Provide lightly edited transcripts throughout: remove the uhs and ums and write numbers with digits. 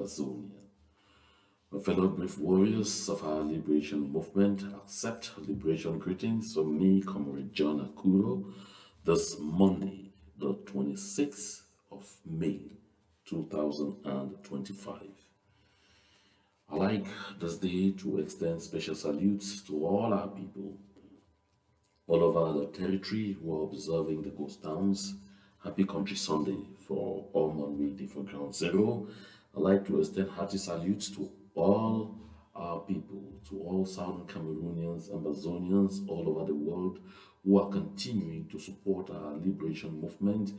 Ambazonia. My fellow brave warriors of our liberation movement, accept liberation greetings from me, Comrade John Akuro, this Monday, the 26th of May, 2025. I like this day to extend special salutes to all our people all over the territory who are observing the ghost towns. Happy Country Sunday for all Monday Day for Ground Zero. I'd like to extend hearty salutes to all our people, to all Southern Cameroonians, Ambazonians all over the world who are continuing to support our liberation movement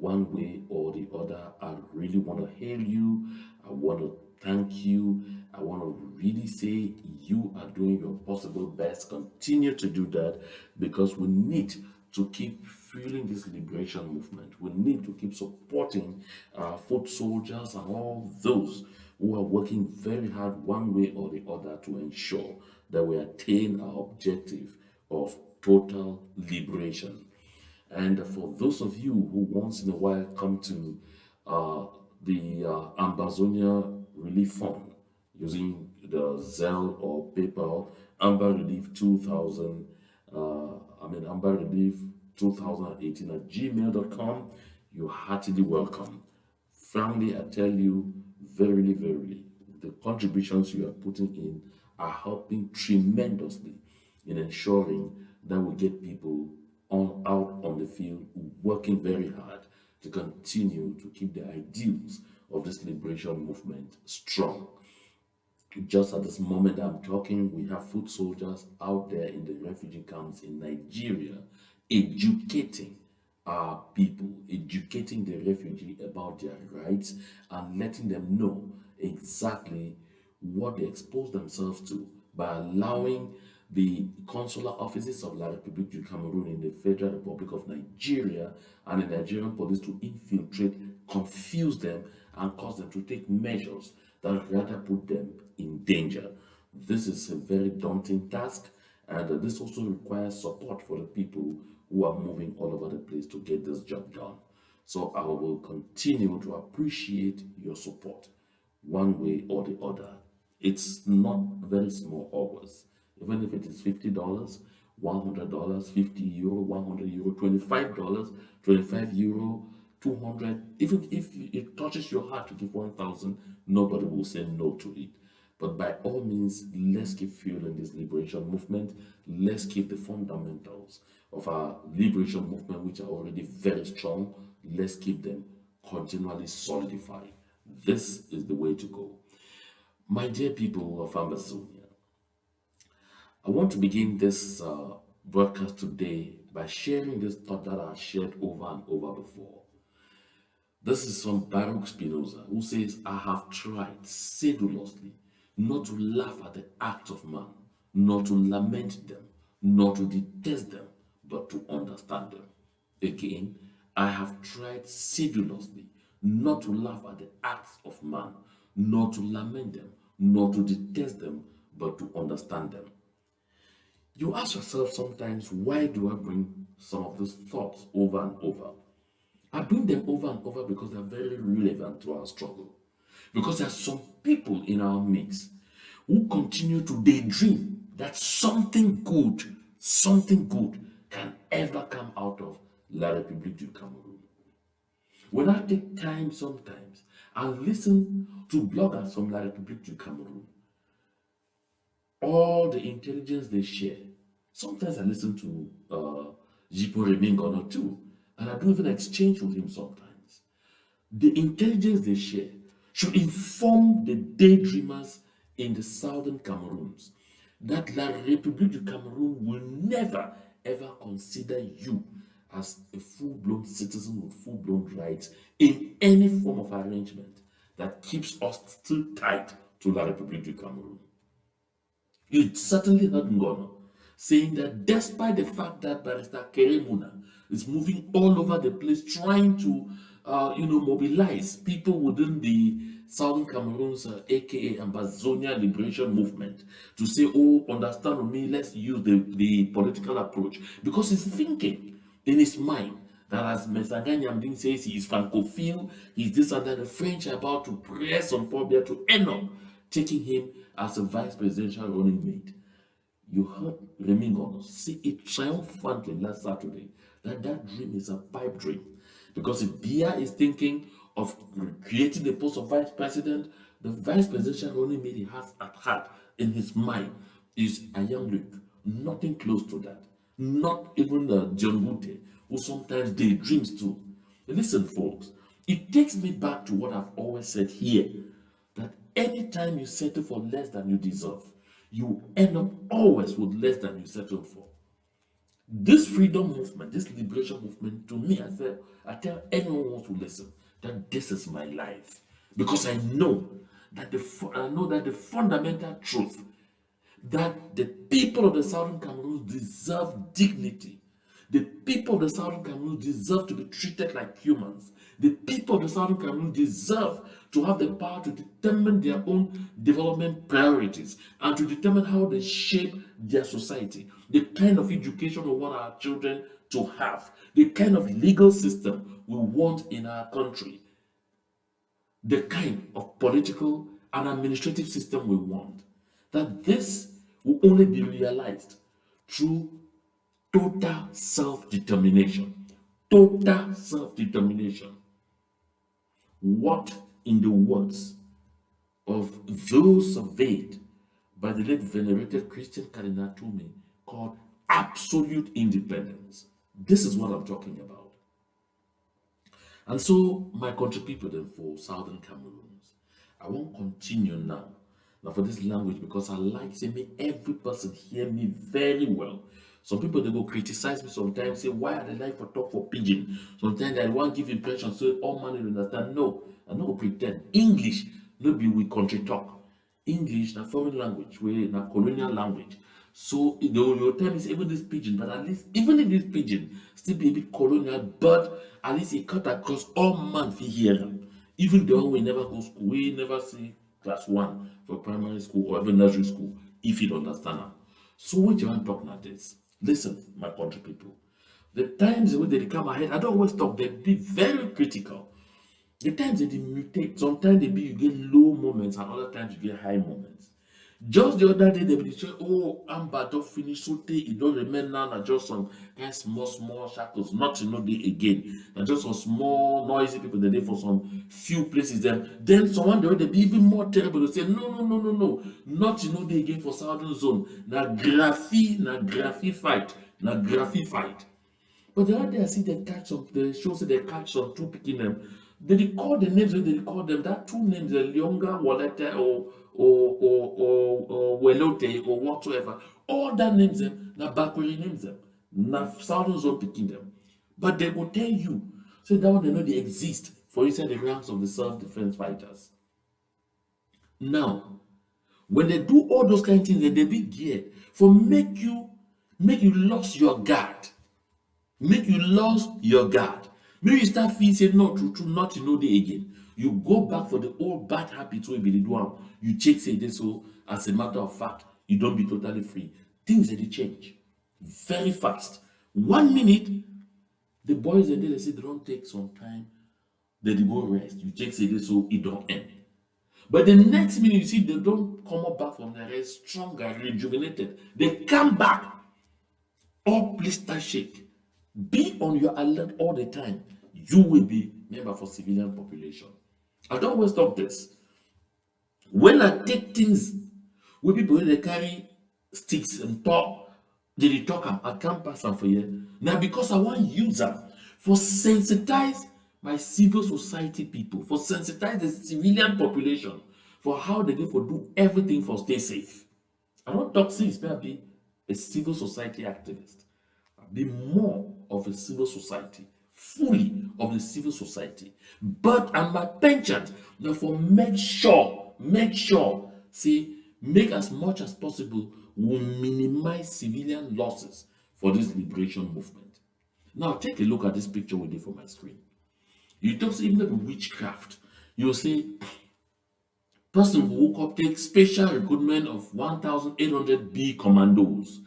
one way or the other. I really want to hail you. I want to thank you. I want to really say you are doing your possible best. Continue to do that because we need to keep fueling this liberation movement. We need to keep supporting our foot soldiers and all those who are working very hard one way or the other to ensure that we attain our objective of total liberation. And for those of you who once in a while come to the Ambazonian Relief Fund using the Zelle or PayPal, Amber Relief 2000, Amber Relief 2018 at gmail.com, you're heartily welcome. Frankly, I tell you, verily, verily, the contributions you are putting in are helping tremendously in ensuring that we get people out on the field working very hard to continue to keep the ideals of this liberation movement strong. Just at this moment I'm talking, we have foot soldiers out there in the refugee camps in Nigeria educating our people, educating the refugee about their rights and letting them know exactly what they expose themselves to by allowing the consular offices of La République du Cameroon in the Federal Republic of Nigeria and the Nigerian police to infiltrate, confuse them, and cause them to take measures that rather put them in danger. This is a very daunting task, and this also requires support for the people who are moving all over the place to get this job done. So I will continue to appreciate your support one way or the other. It's not very small always. Even if it is $50, $100, €50, €100, $25, €25, 200, even if it touches your heart to give 1,000, nobody will say no to it. But by all means, let's keep fueling this liberation movement. Let's keep the fundamentals of our liberation movement, which are already very strong, let's keep them continually solidified. This is the way to go. My dear people of Amazonia, I want to begin this broadcast today by sharing this thought that I shared over and over before. This is from Baruch Spinoza, who says, I have tried sedulously not to laugh at the acts of man, nor to lament them, nor to detest them, but to understand them. Again, I have tried sedulously not to laugh at the acts of man, nor to lament them, nor to detest them, but to understand them. You ask yourself sometimes, why do I bring some of these thoughts over and over? I bring them over and over because they're very relevant to our struggle. Because there are some people in our midst who continue to daydream that something good can ever come out of La République du Cameroon. When I take time sometimes and listen to bloggers from La République du Cameroon, all the intelligence they share, sometimes I listen to Jipo Remingono too, and I don't even exchange with him sometimes. The intelligence they share should inform the daydreamers in the southern Cameroons that La République du Cameroon will never ever consider you as a full-blown citizen with full-blown rights in any form of arrangement that keeps us still tied to La République du Cameroon. You certainly heard Ngono saying that despite the fact that Barrister Keremuna is moving all over the place trying to mobilize people within the Southern Cameroon's aka Ambazonian liberation movement to say, oh, understand me, let's use the political approach, because he's thinking in his mind That as Mesagan Yamdin says, he is Francophile, he's this and that. The French are about to press on Paul Biya to end up taking him as a vice presidential running mate. You heard Remy say it triumphantly last Saturday that that dream is a pipe dream. Because if Biya is thinking of creating the post of vice president, the vice presidential running mate he has at heart in his mind is a young Luke. Nothing close to that. Not even John Gute, who sometimes daydreams too. Listen, folks, it takes me back to what I've always said here, that anytime you settle for less than you deserve, you end up always with less than you settled for. This freedom movement, this liberation movement, to me, I tell anyone who wants to listen that this is my life, because I know that the fundamental truth that the people of the Southern Cameroons deserve dignity. The people of the Southern Cameroons deserve to be treated like humans. The people of the Southern Cameroons deserve to have the power to determine their own development priorities and to determine how they shape their society, the kind of education we want our children to have, the kind of legal system we want in our country, the kind of political and administrative system we want. That this will only be realized through total self-determination. Total self-determination. What, in the words of those surveyed by the late venerated Christian Cardinal Toomey, called absolute independence. This is what I'm talking about. And so, my country people, then, for Southern Cameroons, I won't continue now for this language, because I like to make every person hear me very well. Some people, they go criticize me sometimes, say, why are they like for talk for pidgin? Sometimes I want to give impression, so all man will understand. No, I no pretend. English, no be we country talk. English, na foreign language, we na colonial language. So your time is even this pidgin, but at least, even if this pidgin still be a bit colonial, but at least it cut across all man fi hear them. Even though we never go school, we never see class 1 for primary school or even nursery school, if you don't understand them. So what you want to talk now this? Listen, my country people. The times when they come ahead, I don't always talk, they be very critical. The times they mutate, sometimes they be you get low moments and other times you get high moments. Just the other day, they will say, oh, Amba don't finish so it don't remain now, na just some kind small shackles, not to know they again. Na just some small noisy people they did for some few places. Then someone they be even more terrible to say, no, not to know they again for Southern Zone. Na graphy fight. But the other day I see they catch some, the show say they catch some two picking them. They record the names when they record them. That two names, the Leonga, Walete, or Welote, or whatsoever. All that names them, na Bakuri names them. Na Southern Zone picking them. But they will tell you, say that one they know they exist for inside the ranks of the self-defense fighters. Now, when they do all those kind of things, they be geared for make you lose your guard. Make you lose your guard. Maybe you start feeling say no, true, not to know the again. You go back for the old bad habits where you do. You check say this, so as a matter of fact, you don't be totally free. Things they change very fast. 1 minute, the boys they say they don't take some time, they go rest. You check say this, so it don't end. But the next minute you see they don't come up back from the rest stronger, rejuvenated. They come back, all blister shake. Be on your alert all the time. You will be member for civilian population. I don't always talk this. When I take things with people when they carry sticks and talk, they talk them. I can't pass them for you. Now because I want use them for sensitize my civil society people, for sensitize the civilian population for how they do for do everything for stay safe. I don't talk since be a civil society activist. Be more of a civil society, fully of the civil society. But and my penchant, therefore, make sure, see, make as much as possible will minimize civilian losses for this liberation movement. Now, take a look at this picture we did for my screen. You don't see even like witchcraft. You'll say, person who woke up take special recruitment of 1,800 B commandos.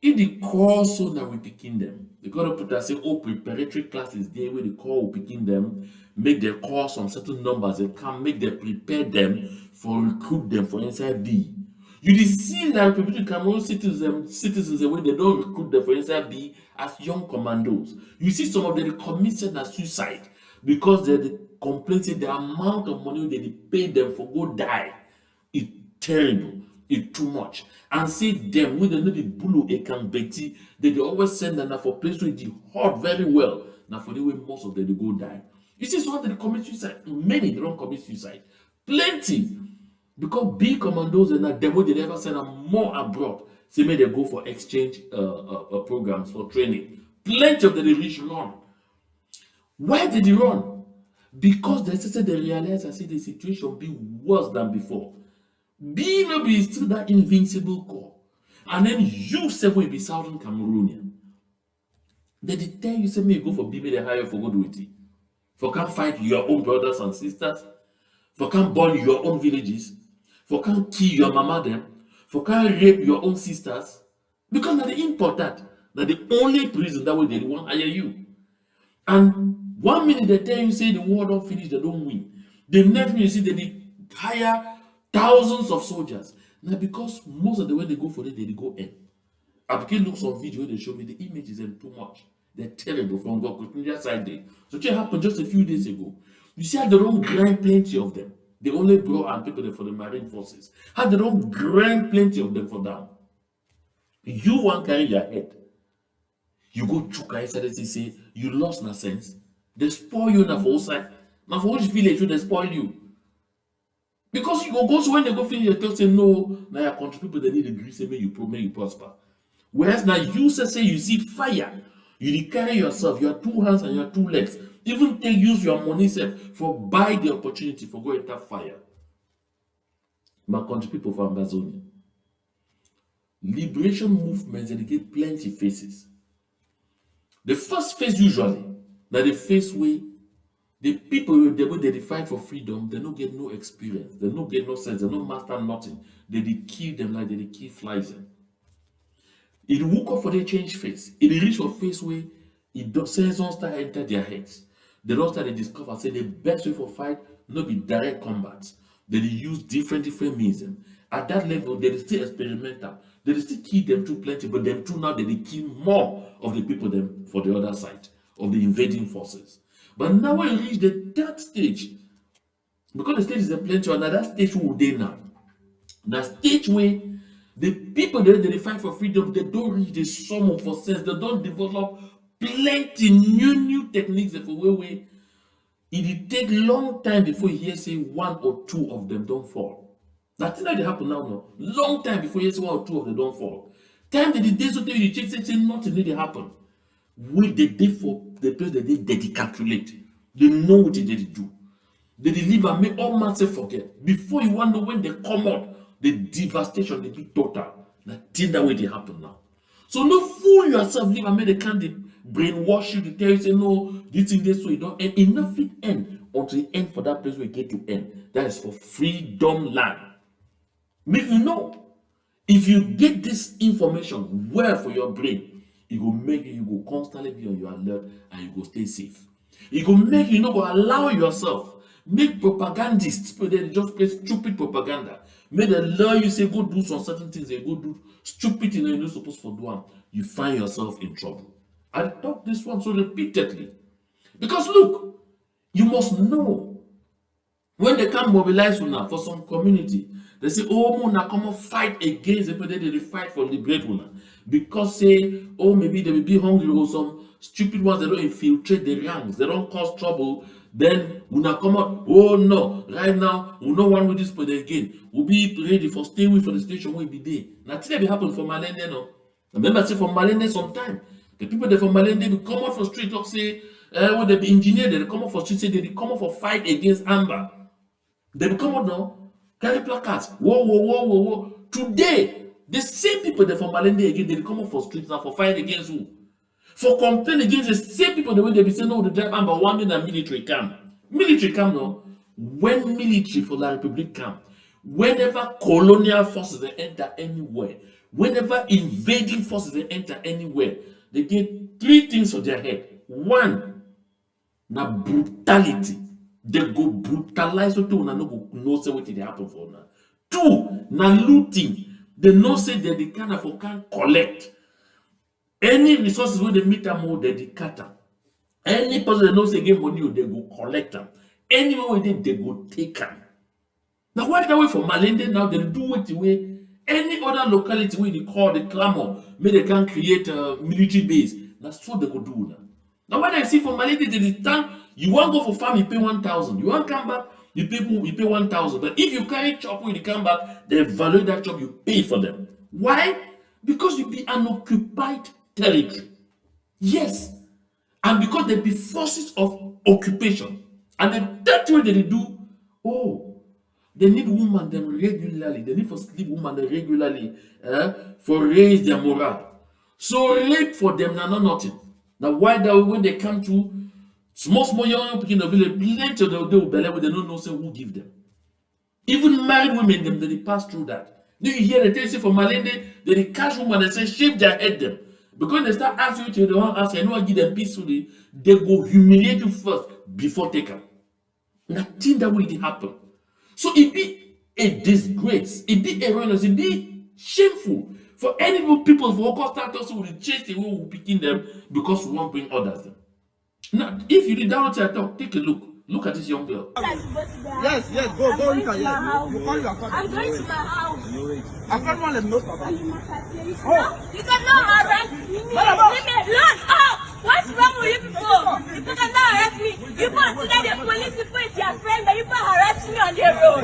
In the course, so now we picking them. They gotta put that say, oh, preparatory classes there where the call will picking them, make their course on certain numbers, they can make them prepare them for recruit them for inside B. You did see that preparatory Cameroon citizens the way they don't recruit them for inside B as young commandos. You see some of them committed as suicide because they complain say the amount of money they pay them for go die. It's terrible. It's too much. And see them when they know the bulu a can betty, they always send them for place where they hot very well. Now for the way most of them they go die. You see, some of them commit suicide. Many they don't commit suicide. Plenty. Because big commandos and that them way they never send them more abroad. Say may they go for exchange programs for training. Plenty of them they reach run. Why did they run? Because they said they realize I see the situation be worse than before. Be maybe still that invincible core. And then you say will be Southern Cameroonian. They tell you say me go for BB they hire for good with it. For can fight your own brothers and sisters. For can burn your own villages. For can kill your mama them. For can rape your own sisters. Because now they import that. Now the only prison that way they won't hire you. And 1 minute they tell you say the war don't finish, they don't win. The next minute you see they hire thousands of soldiers. Now because most of the way they go for it, they go in. I can look some video they show me the images and too much. They're terrible from God side day. So it happened just a few days ago. You see how they don't grind plenty of them. They only brought and people there for the marine forces. How they don't grind plenty of them for down. You want carry your head. You go chook inside and say you lost na sense. They spoil you na for outside. Now for which village they spoil you? Because you go so when they go finish your talk say no, now your country people they need a grease make you prosper. Whereas now you say you see fire, you carry yourself, your 2 hands and your 2 legs, even take use your money self for buy the opportunity for go enter fire. My country people for Ambazonian. Liberation movements they get plenty faces. The first phase usually, that the phase where the people the way they fight for freedom, they don't get no experience, they don't get no sense, they don't master nothing. They kill them like they kill flies. It woke up for the change phase. It reach a phase where sense don't start enter their heads. They don't start to discover say the best way for fight not be direct combat. They use different means. At that level, they still experimental. They still kill them too plenty, but them too now they kill more of the people them for the other side of the invading forces. But now when you reach the third stage, because the stage is a plenty, another stage will they now. The stage where the people that they fight for freedom, they don't reach the sum for sense, they don't develop plenty new techniques for way. It take long time before you hear say 1 or 2 of them don't fall. That thing that they happen now, no. Long time before you say 1 or 2 of them don't fall. Time that the days so you check say nothing really happen. What they did for the place that they calculate. They know what they do. They deliver make all man say forget. Before you want to know when they come out, the devastation they be total. That thing that way they happen now. So no fool yourself, leave and make the candy brainwash you to tell you say no, this thing this way don't end. Enough it end until it end for that place where it get to end. That is for freedom land. Make you know. If you get this information well for your brain, it will make you go constantly be on your alert and you go stay safe. It will make you not go allow yourself. Make propagandists, but they just play stupid propaganda. Make them learn you say go do some certain things, they go do stupid things you're not supposed to do them. You find yourself in trouble. I talk this one so repeatedly. Because look, you must know when they can mobilize you now for some community, they say, oh, Mona, come on, fight against the people, they fight for liberate una. Because say, oh, maybe they will be hungry or some stupid ones, they don't infiltrate the ranks, they don't cause trouble. Then una come out, oh no, right now, we don't want with this people again. We'll be ready for stay with for the station where we be there. Now, today will happen for Malende, no? I remember I say for Malende sometime. The people there from Malende will come out for street talk, say, when they be engineered, they come out for street, say they come out for fight against Amber. They will come out now, carry placards. Whoa. Today, the same people that from Malende again, they come up for streets now for fight against who? For complain against the same people the way they be saying, no, the drive Amber one in military camp. Military camp now. When military for La Republic camp, whenever colonial forces they enter anywhere, Whenever invading forces they enter anywhere, they get three things on their head. One, na brutality. They go brutalize what una no go know say wetin dey happen for una. Two, na looting. They know say they the kind of can collect any resources wey they meet am more they cut am. Any person they know say get money they go collect am. Anywhere wey they go take am. Now why that way for Malende now they do it the way any other locality wey they call the clamor, make they can create a military base. That's what they go do now. Now when I see for Malende, they stand, you want go for farm, you pay 1,000. You want come back, you pay 1,000. But if you carry chop when you come back, they value that chop, you pay for them. Why? Because you be an occupied territory. Yes. And because they be forces of occupation. And the third way they do, oh, they need women them regularly. They need for sleep women them regularly for raise their morale. So rape for them now not nothing. Now why that when they come to small young people in the village, plenty of them will believe they don't know say who give them. Even married women them they pass through that. Do you hear the thing say for Malende, they catch women and say shave their head them. Because they start asking you to the one ask, I know I give them peacefully, they go humiliate you first before take them. Nothing that will happen. So it be a disgrace, it be erroneous, it be shameful for any people for local status who will chase the way we picking them because we won't bring others them. Now, if you did that what I talk, take a look. Look at this young girl. Yes, go look at it. I'm going to my house. I can't want to know. You cannot arrest me. Leave me alone. Oh, what's wrong with you people? You cannot arrest me. You consider the police people is your friend, but you people harass me on the road.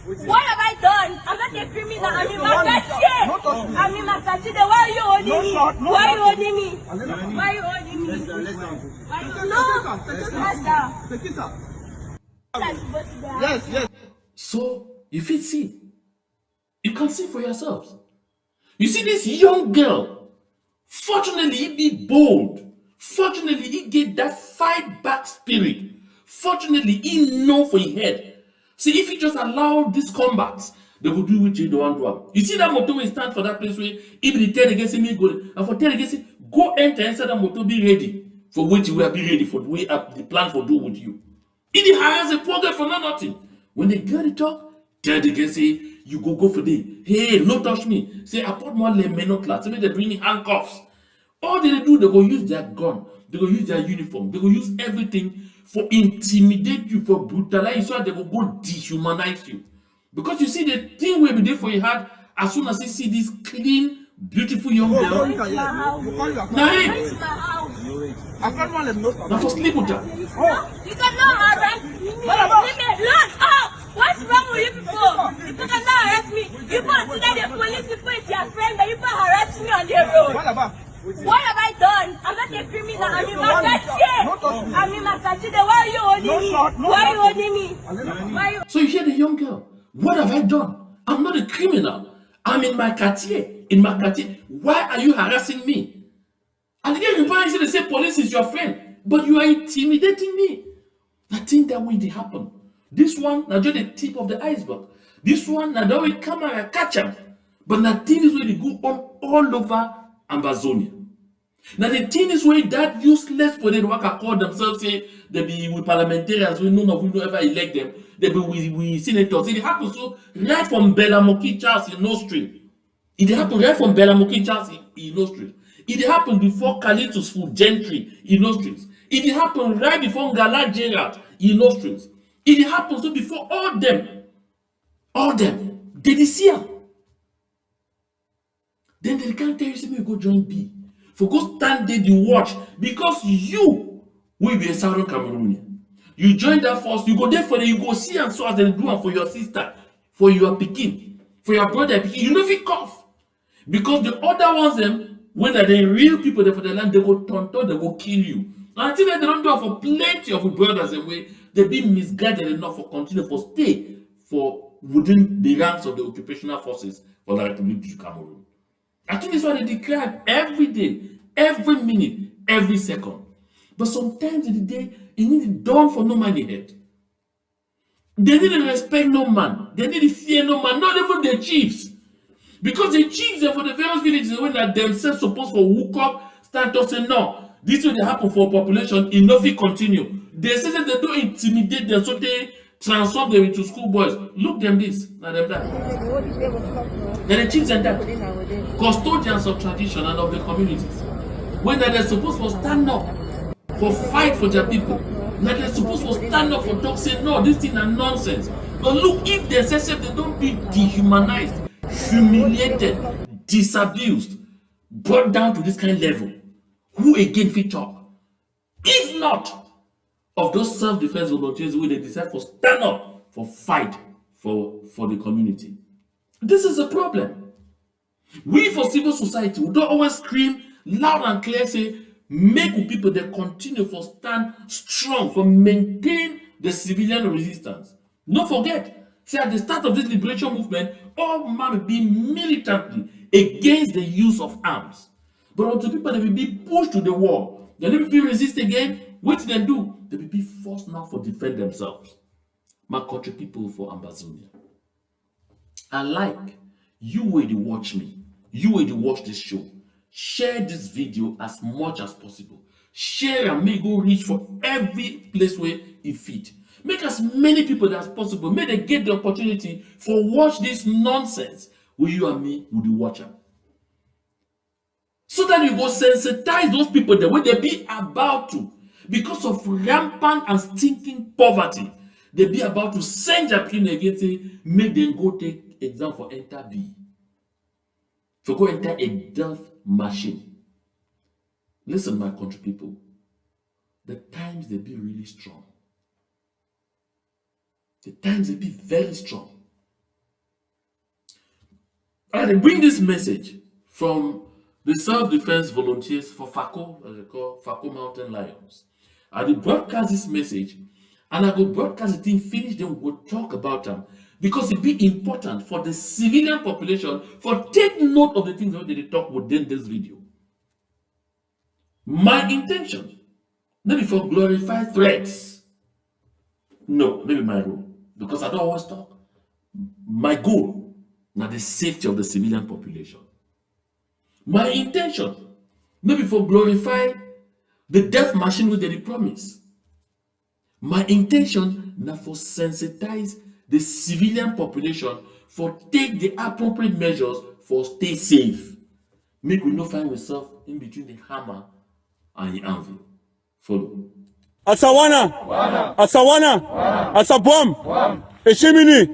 What have I done? I'm not a criminal. I'm in my country. I'm in my country. Why are you holding me? Why are you holding me? Why are you holding me? No. Yes. So if you see, you can see for yourselves. You see this young girl, fortunately he be bold. Fortunately he get that fight back spirit. Fortunately he know for his head. See, if you just allow these combats, they will do what you don't want to. You see that motor will stand for that place where if the tell against me go and for tell against go enter inside that motor, be ready for what you will be ready for the way up the plan for do with you. It has a program for nothing. When they get it talk, tell the guy say you go for the hey, no touch me. Say I put more lemon class. Say they bring handcuffs. All they do, they go use their gun, they go use their uniform, they go use everything for intimidate you, for brutalize you, so they go dehumanize you. Because you see the thing will be there for your heart as soon as you see this clean, beautiful young girl. Now I can't want to know. Now for sleep with her. You cannot arrest me. Leave me alone. Oh, what's wrong with you people? You cannot arrest me. You consider the police people is your friend, but you people harass me on the road. What have I done? I'm not a criminal. I'm in my country. I'm in my country. Why are you holding me? Why are you holding me? Why are you... So you hear the young girl. What have I done? I'm not a criminal. I'm in my quartier. In my quartier. Why are you harassing me? And again, reply say they say police is your friend, but you are intimidating me. I think that way they happen. This one, now just the tip of the iceberg. This one, now the way camera catch them. But nothing is where they go on all over Ambazonian. Now the thing is where that useless for them work call themselves say they be with parliamentarians we none of we don't ever elect them. They be with senators. It happens so right from Belamoki Charles in No Street. It happened right from Belamoki Charles in No Street. It happened before Kalitus Food Gentry in No Streets. It happened right before Ngala Gerard in No Streets. It happened so before all them, they did see them. Then they can't tell you, say, go join B. For go stand there, you watch. Because you will be a Southern Cameroonian. You join that force, you go there for them, you go see and so as they do for your sister, for your pikin, for your brother, pikin. You know if you cough. Because the other ones, them, when they're the real people there for the land, they go turn, they go kill you. And I think that they don't do it for plenty of brothers and way, they be misguided enough for continue for stay for within the ranks of the occupational forces for the Republic of Cameroon. I think that's why they declare every day, every minute, every second. But sometimes in the day, it need it done for no man in head. They need to respect no man. They need to fear no man, not even the chiefs. Because the chiefs for the various villages when that themselves supposed for hook up, stand to say no. This will happen for population, it no fit continue. They say that they don't intimidate them, so they transform them into schoolboys. Look them this, now them that. They're the chiefs and that. Custodians of tradition and of the communities. When they're supposed to stand up for fight for their people. Now they're supposed to stand up for talk, say no, this thing are nonsense. But look, if they say they don't be dehumanized, humiliated, disabused, brought down to this kind of level, who again fit talk? If not of those self-defense volunteers who they decide for stand up for fight for the community. This is a problem. We for civil society, we don't always scream loud and clear, say, make people that continue for stand strong, for maintain the civilian resistance. Don't forget, say at the start of this liberation movement, all men be militantly against the use of arms. But until people they will be pushed to the wall, they never feel resist again. What do they do? They will be forced now for defend themselves. My country people for Ambazonian. I like you will watch me. You will watch this show. Share this video as much as possible. Share and make go reach for every place where it fit. Make as many people as possible. May they get the opportunity for watch this nonsense with you and me with the watcher. So that you go sensitize those people the way they be about to. Because of rampant and stinking poverty, they be about to send their people again, say, make them go take exam for enter B. For go enter a death machine. Listen, my country people. The times they be really strong. The times they be very strong. And they bring this message from the self-defense volunteers for FACO, as they call FACO Mountain Lions. I will broadcast this message, and I will broadcast the thing, finish, then we'll talk about them. Because it be important for the civilian population for take note of the things that they talk within this video. My intention, not be for glorify threats. No, maybe my role. Because I don't always talk. My goal, not the safety of the civilian population. My intention, maybe for glorify the death machine with the promise. My intention, not for sensitize the civilian population for take the appropriate measures for stay safe. Make we not find ourselves in between the hammer and the anvil. Follow. Asawana, Asawana, Asabom, Eshimini.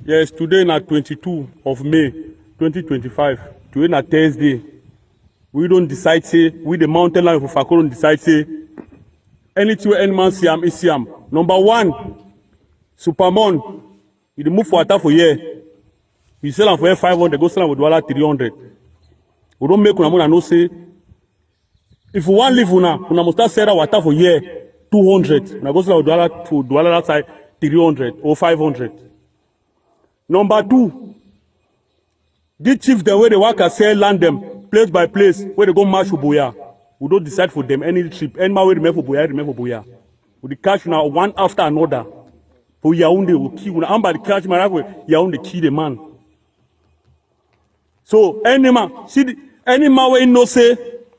Yes, today na 22 of May 2025. Today na Thursday. We don't decide say, we the mountain lion for Fako don't decide say, anything where any man see am, is see am. Number one, Supermon, you move for attack for year. You sell them for 500, go sell them with $300. We don't make una no say. If you want live una must start sell water for year 200. Una go sell $1 outside 300 or 500. Number two, these chiefs the way they work and sell land them place by place where they go march for Boya. We don't decide for them any trip. Any man where they for Boya, remember Boya. We catch now one after another. For Yaoundé, we kill una. Amba the catch man Yaoundé kill the man. So any man, see any man where no say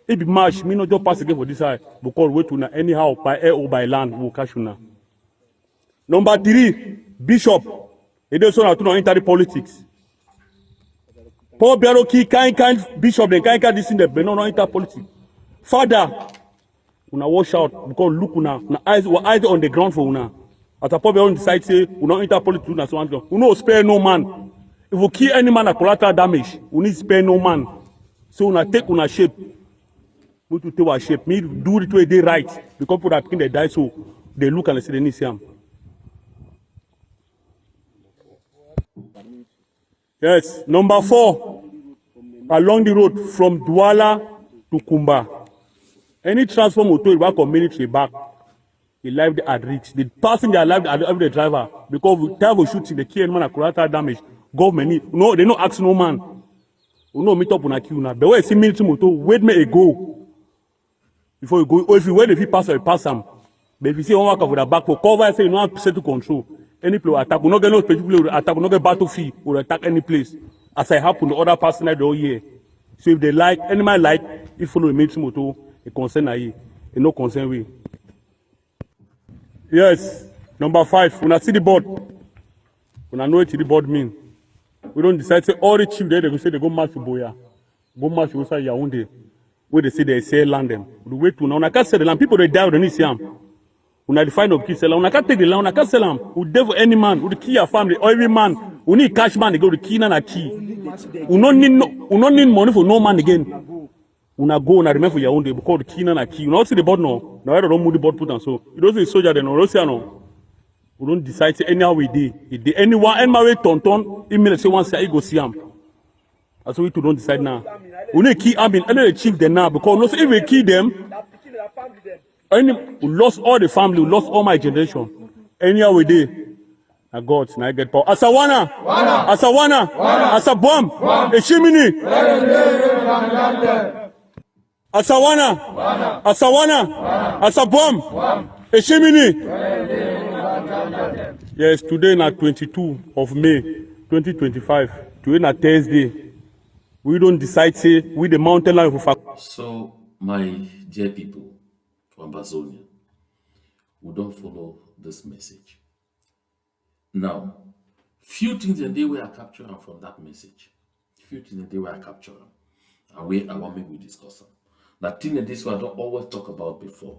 it be march, me not just pass again for this side. Because wait to na anyhow by air or by land we catch una. Number three, Bishop. It does not enter the politics. Paul Biaroki kind bishop they kind this in the but no enter politics. Father, una wash out because look una eyes on the ground for una. At a Paul Biaroki decide say una enter politics una so on. Una spare no man. If you kill any man a collateral damage, we need spare no man. So una take una shape. We to take our shape. Me do it way they right. Because people that they die so they look and they say they need him. Yes, number 4, along the road from Douala to Kumba. Any transport motor back or military back, he lived at risk. The passenger arrived at the driver because we tell we shooting the key man a collateral damage. Government, no, they no ask no man. We no meet up on a queue now. But when you see military motor, wait me a go before you go. Or if you wait, if you pass or you pass them. But if you see one worker with a back for cover, I say you know how to set to control. Any place will attack. We not get no specific place will attack. We not get battlefield will attack any place. As I happen, the other person that all year. So if they like, any man like, if follow the military motor, it concern aye, it no concern we. Yes. Number 5. When I see the board, when I know what the board mean, we don't decide say all the chief there they go say they go march to Boya, go march to Yaoundé, where they say they sell land them. We wait to now. I can't sell the land. People they die when they see them. When I define of kill sell land, I can't take the land. I can't sell them. We devil any man. We kill your family. Or every man. We need cash man. They go to key and a key. We don't need money for no man again. Una go una remember for your own day because the key and a key. You know see the board no. Now I don't move the board put on so. You don't see soldier then. No see no. We don't decide say anyhow we dey. If dey anyone any man wey turn email say one say I go see am. That's why we don't decide now. We need key army. I know the chief them now because no say if we kill them, we lost all the family. We lost all my generation. Anyhow we dey. Na God, na I get power. Asawana, Asawana, Asabom, Eshimini. Asawana, Asawana, Asabom, Eshimini. Yes, today na 22 of May 2025. Today na Thursday. We don't decide say we the mountain lion for So, my dear people from Ambazonian, we don't follow this message. Now, few things in the way I capture from that message. Few things in the way I capture them. And where I want me to discuss them. Now, thing in this one I don't always talk about before.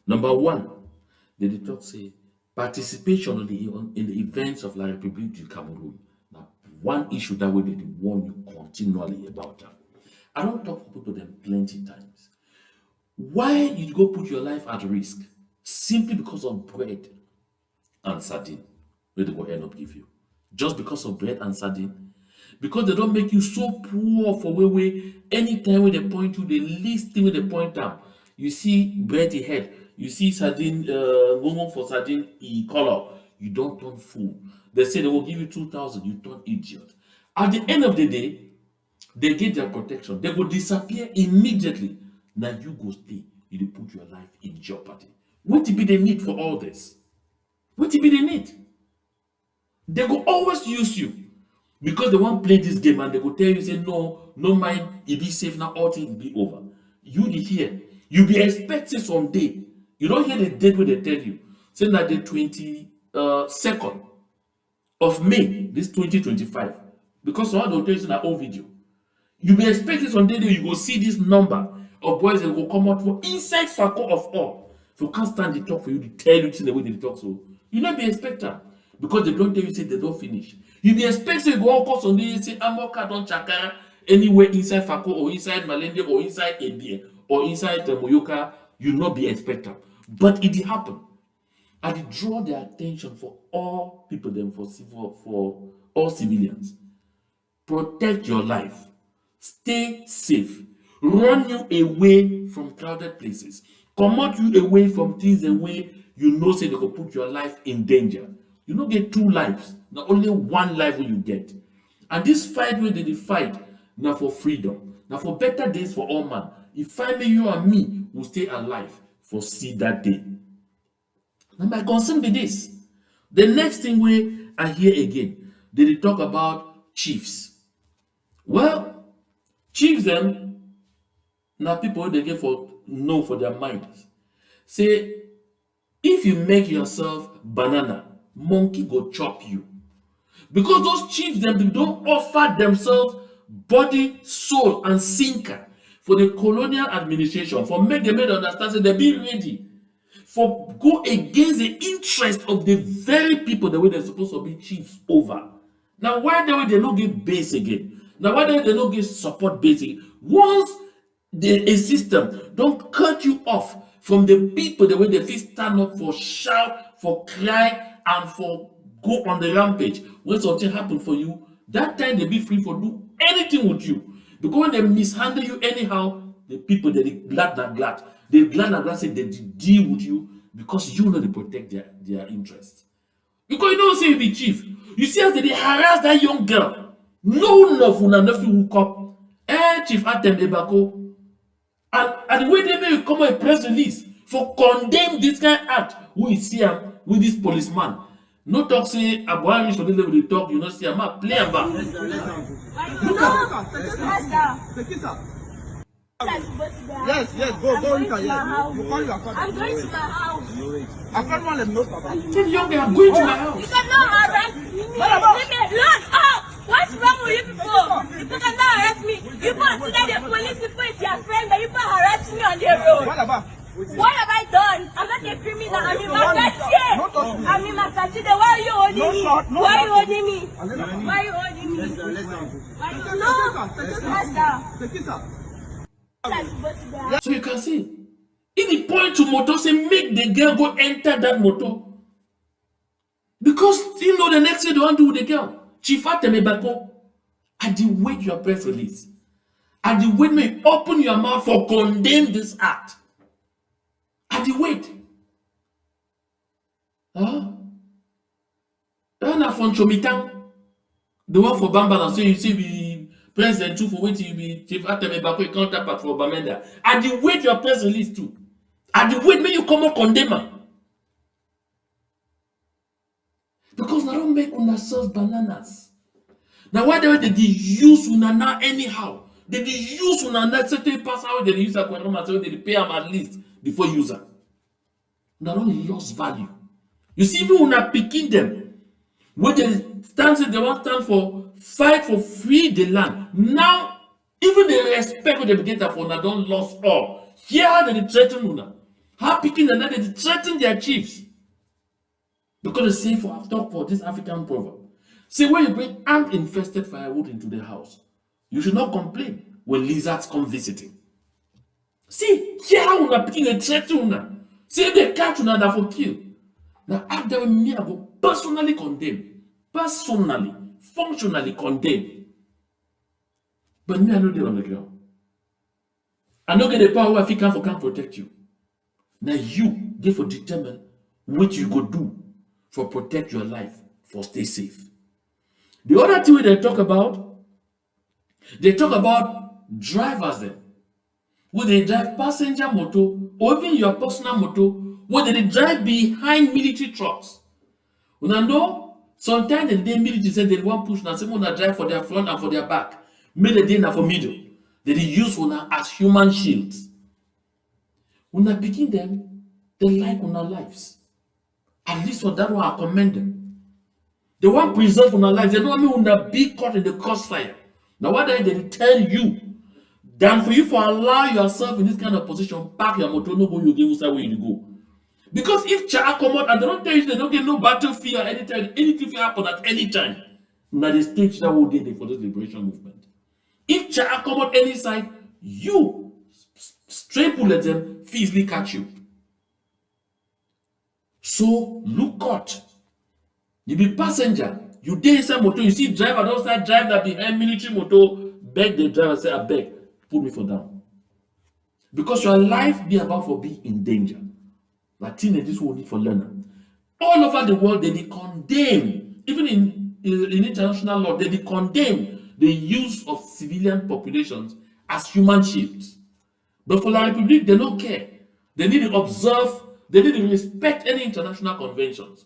Number 1, they did talk say participation in the events of La République du Cameroon. Now, one issue that way they warn you continually about them. I don't talk to them plenty times. Why you go put your life at risk simply because of bread and sardine? Where they go end up give you just because of bread and sardine, because they don't make you so poor for where anytime when they point you the least thing when they point out you see bread head, you see sardine woman for sardine color, you don't turn fool. They say they will give you 2,000, you turn idiot. At the end of the day, they get their protection, they will disappear immediately. Now you go stay, you put your life in jeopardy. What be the need for all this? What be the need? They will always use you because they won't play this game and they will tell you, say, no mind, it be safe now, all things will be over. You be here. You be expecting someday. You don't hear the date when they tell you. Say that the 22nd of May, this 2025. Because someone will tell you in that old video. You be expecting someday you will see this number of boys that will come out for inside Fako of all. If you can't stand the talk for you to tell you the way they talk, so you not be expecting. Because they don't tell you, say they don't finish. You be expecting to go on course on the say Amoka don't chakara anywhere inside Fako or inside Malende or inside Ebie or inside Moyoka, you not be expecting. But it did happen. And it draw their attention for all people, then for all civilians. Protect your life. Stay safe. Run you away from crowded places. Come out you away from things away you know say they could put your life in danger. You don't get 2 lives, not only 1 life will you get. And this fight where they fight, now for freedom, now for better days for all man. If finally you and me will stay alive for see that day. Now my concern be this. The next thing we I hear again, they talk about chiefs. Well, chiefs them, now people they get for know for their minds. Say, if you make yourself banana, monkey go chop you. Because those chiefs them they don't offer themselves body, soul, and sinker for the colonial administration, for make them understand that they be ready for go against the interest of the very people the way they're supposed to be chiefs over. Now why the way they don't get base again? Now why they don't get support base again? Once a system don't cut you off from the people the way they feel stand up for shout, for cry, and for go on the rampage when something happen for you, that time they be free for do anything with you. Because when they mishandle you anyhow, the people they glad say they deal with you because you know they protect their interests. Because you don't say you be chief. You see how they harass that young girl. No enough una nothing woke up. Chief Atem Ebako. And the way they may come a press release for condemn this kind of act, we see him with this policeman. No talk say Abraham for the level they talk, you know, see, I'm not playing back. C'est qui ça? Yes, yes, go in here. You call your father. I'm going to my house. Appelle-moi les notes, papa. Tell young guy I'm going to my You house. cannot arrest me. Leave me alone. Oh, what's wrong with you people? You cannot arrest me. You consider the police people is your friend, but you can't harass me on the road. What about? What have I done? I'm not a criminal. I'm in my country. I'm in my country. Why are you holding me? Why are you holding me? Why are you holding me? No. C'est qui ça? So you can see, if he point to motor, say make the girl go enter that motor. Because you know the next thing they want to do with the girl. Chifa Temebako, at the wait your press release. At the wait may open your mouth for condemn this act. At the wait. Huh? From Chomitang, the one for Bambala, so you see we President too for waiting you be Chief Atemebako counterpart for Bamenda. At the wait your press release too. At the wait may you come up condemn her. Because now don't make una self bananas. Now why they use una now anyhow? They use una now certain pass how they use a quadrum so they pay them at least before user. Now don't lost value. You see even una picking them. When they stand they want stand for fight for free the land. Now, even the respect what they get for una don't lost all. Here how they threaten una. How picking and they threaten their chiefs. Because they say for talk for this African proverb. Say when you bring ant-infested firewood into the house, you should not complain when lizards come visiting. See, here how una picking and threaten una. See if they catch una that for kill. Now after me I go personally condemn. Personally, functionally condemn. But me I know they on the ground. I know get the power where if can protect you. Now you therefore determine what you go do for protect your life, for stay safe. The other thing they talk about drivers then. When they drive passenger motor or even your personal motor, when they drive behind military trucks. When I know sometimes the day military say they want push now, some when drive for their front and for their back. Make the day now for middle. They use una as human shields. When I begin them, they like una lives. At least for that one, I commend them. They want preserve una lives. They don't want me una be caught in the crossfire. Now what they tell you, than for you for allow yourself in this kind of position, park your motor, no go you give us where you go. Because if Cha come out and they don't tell you they don't get no battlefield anytime, anything will happen at any time. Now the stage that will day for this liberation movement. If Cha come out any side, you straight bullet them, easily catch you. So look out. You be passenger, you dey inside motor, you see driver don't start drive that behind military motor, beg the driver, say, I beg, put me for down. Because your life be about for be in danger. Like teenagers will need for learning. All over the world, they condemn, even in international law, they condemn the use of civilian populations as human shields. But for La Republique, they don't care. They need to observe, they need to respect any international conventions.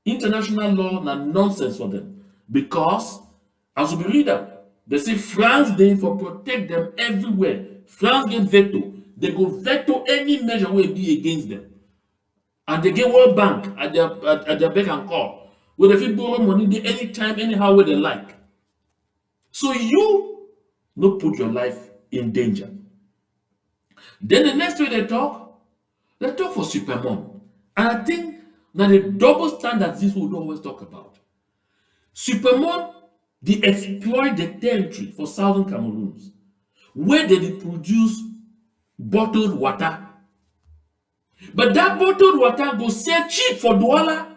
International law na nonsense for them. Because, as we read them, they say France they for protect them everywhere. France get veto. They go veto any measure will be against them. And they get World Bank at their beck and call. Where they fit borrow money they anytime, anyhow where they like. So you no put your life in danger. Then the next way they talk for Supermom. And I think now the double standards this would always talk about. Supermom, they exploit the territory for southern Cameroons, where they produce bottled water. But that bottled water go sell cheap for Douala.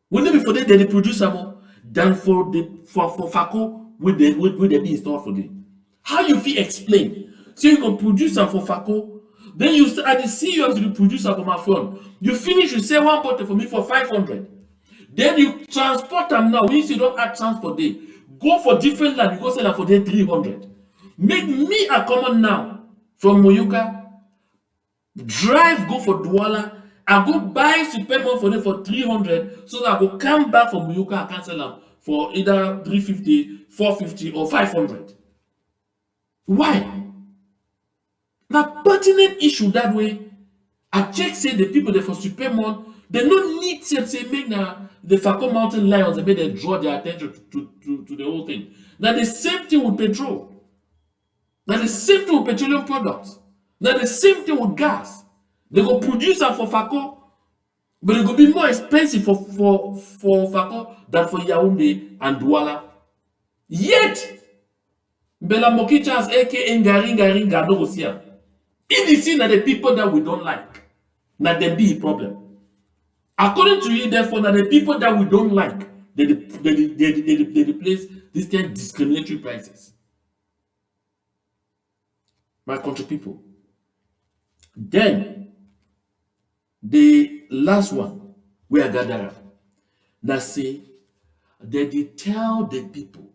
When they before they produce more than for FACO with they be installed for them. How you feel explain? So you can produce them for FACO, then you at the CEO of the producer for my phone. You finish, you sell one bottle for me for 500. Then you transport them now. When you don't add transport day, go for different land, you go sell them for day 300. Make me a common now from Moyuka, drive, go for Douala, I go buy supermon for them for 300 so that I go come back from Muyuka and cancel them for either 350, 450, or 500. Why? Now, pertinent issue that way. I check say the people that for supermon, they no need to say make now the Fakon Mountain Lions and make them draw their attention to the whole thing. Now the same thing with petrol. Now the same thing with petroleum products. Now the same thing with gas. They go produce them for Fako, but it will be more expensive for Fako than for Yaoundé and Douala. Yet, Bella Mokichas, aka Ngaringa, no Osia. It is seen that the people that we don't like, that they be a problem. According to you, therefore, that the people that we don't like, they replace this kind of discriminatory prices. My country people. Then, the last one, we are gathering, that say, they tell the people,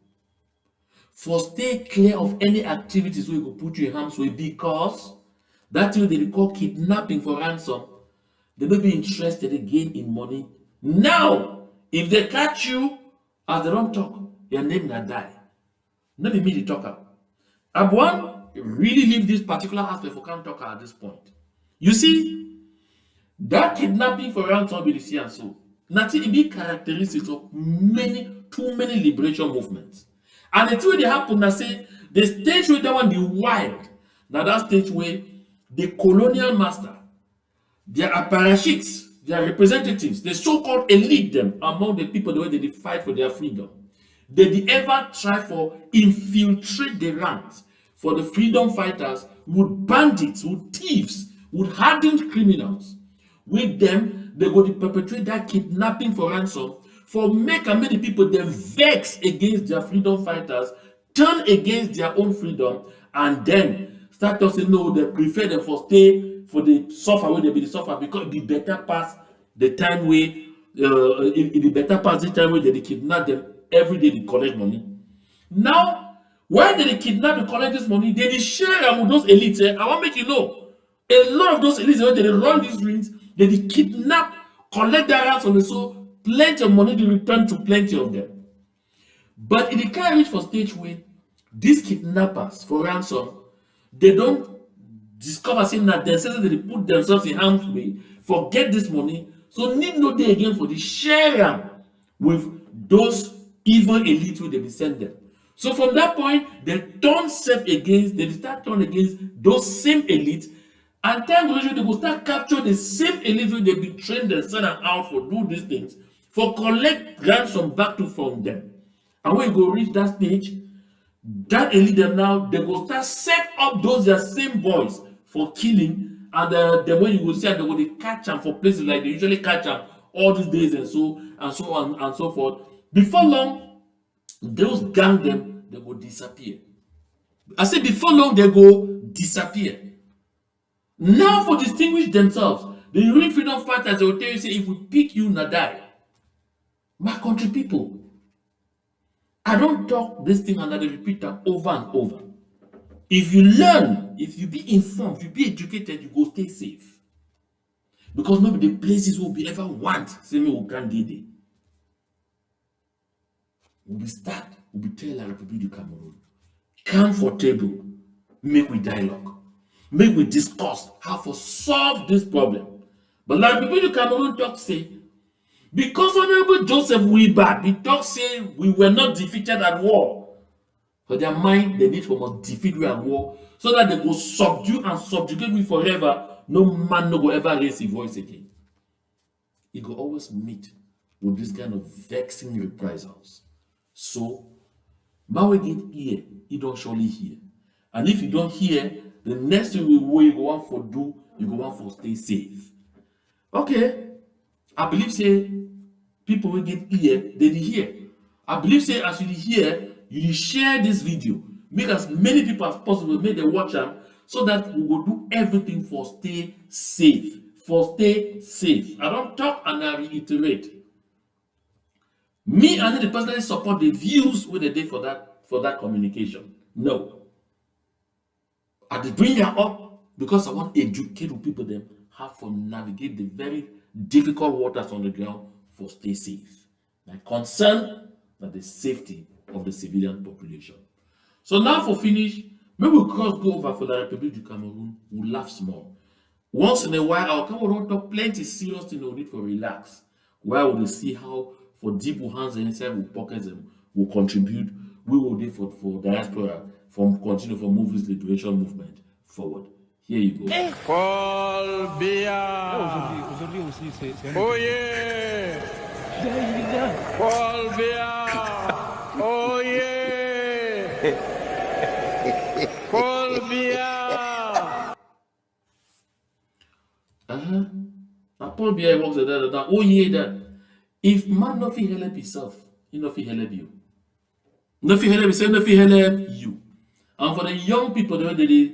for stay clear of any activities where you go put your hands with, because that thing they call kidnapping for ransom, they may be interested again in money. Now, if they catch you, as they don't talk, your name not die. Not be me the talker. Abuan really leave this particular aspect for can't talk at this point. You see, that kidnapping for ransom be the see and so. Nothing be characteristics of too many liberation movements. And the thing they happen, I say, the stage where they want the wild, now that stage where the colonial master, their apparatchiks, their representatives, the so-called elite them among the people the way they fight for their freedom. They did ever try for infiltrate the ranks for the freedom fighters with bandits, with thieves, with hardened criminals. With them, they go to perpetrate that kidnapping for ransom, for make and many people they vex against their freedom fighters, turn against their own freedom, and then start to say no, they prefer them for stay for the suffer where they be the suffer because it be better pass the time where it be better pass the time where they kidnap them every day they collect money. Now, why did they kidnap and collect this money? They share them with those elites. I want to make you know, a lot of those elites they run these rings, they kidnap, collect their ransom, so plenty of money to return to plenty of them. But it can't reach for stage where these kidnappers for ransom, they don't discover saying that themselves they put themselves in harm's way, forget this money, so need no day again for the share with those evil elites who they be sent them. So from that point, they turn self against, they start turn against those same elites, and time goes they will start capture the same elites who they be trained and send them out for do these things, for collect ransom back to from them. And when you go reach that stage, that elite them now, they go start set up those their same boys for killing, and the way you will see, they will catch them for places like they usually catch them all these days and so on and so forth. Before long, those gang them, they will disappear. I say before long, they go disappear. Now for distinguish themselves, the real freedom fighters, they will tell you, say, if we pick you, na die. My country people, I don't talk this thing and I repeat that over and over. If you learn, if you be informed, if you be educated, you go stay safe. Because maybe the places will be ever want, say me we can't do it. We'll be start, we'll be tell our Republic of Cameroon, come for table, make we dialogue, make we discuss how to solve this problem. But like Republic of Cameroon talk say, because Honorable Joseph Weber, he talk say we were not defeated at war. For their mind, they need for us defeat we at war, so that they go subdue and subjugate we forever. No man no go ever raise his voice again. He go always meet with this kind of vexing reprisals. So, man we get here, he don't surely hear. And if you don't hear, the next thing you go want for do, you go want for stay safe. Okay, I believe say people will get here, they hear. I believe say as you hear, you share this video, make as many people as possible, make them watch them, so that we will do everything for stay safe. For stay safe. I don't talk and I reiterate. Me, I need to personally support the views with the day for that communication. No. I did bring them up because I want to educate people them have to navigate the very difficult waters on the ground for stay safe. My concern that the safety of the civilian population. So now for finish, maybe we cross go over for the Republic du Cameroon, we'll laugh small. Once in a while, our Cameroon talk plenty serious thing no need for relax. Where will they see how for deep hands inside will pockets and will contribute, we will do for diaspora from continue for movies liberation movement forward. Here you go. Paul Biya. Aujourd'hui aussi, c'est Oh yeah. Paul Biya. Oh yeah. Paul Biya. Now Paul Biya works at that. Oh yeah, that. If man not fit help himself, he not fit help you. No fit help himself, no fit help you. And for the young people, they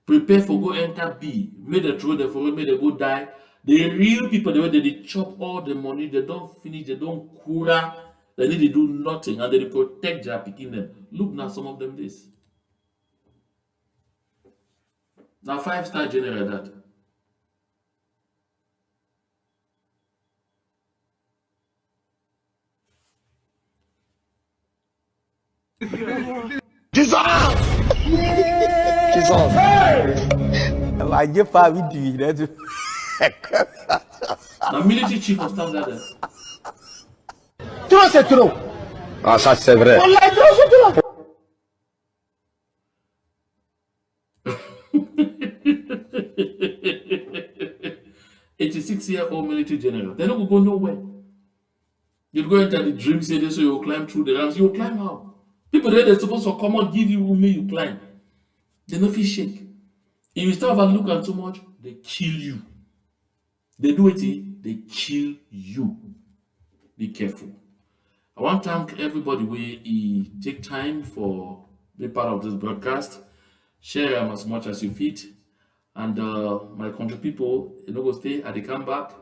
prepare for go enter B, make the throw the for make they go die. The real people, they chop all the money, they don't finish, they don't cura, they need to do nothing, and they protect their picking them. Look now, some of them this. Now 5-star general that. I give 5 with you. That's Now military chief of staff that. trop, c'est trop. Ah, ça, c'est vrai. Voilà, trop, c'est trop. 86-year-old military general. They're not going to go nowhere. You'll go into the dream city so you'll climb through the ranks. You'll climb how? People there, they're supposed to come and give you room, you climb. They no fit shake. If you start overlooking too much, they kill you. They do it, they kill you. Be careful. I want to thank everybody where he take time for be part of this broadcast. Share them as much as you fit. And my country people, you know, go stay at the come back.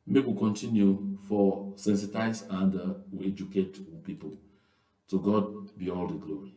Make we continue for sensitize and we educate people. To God be all the glory.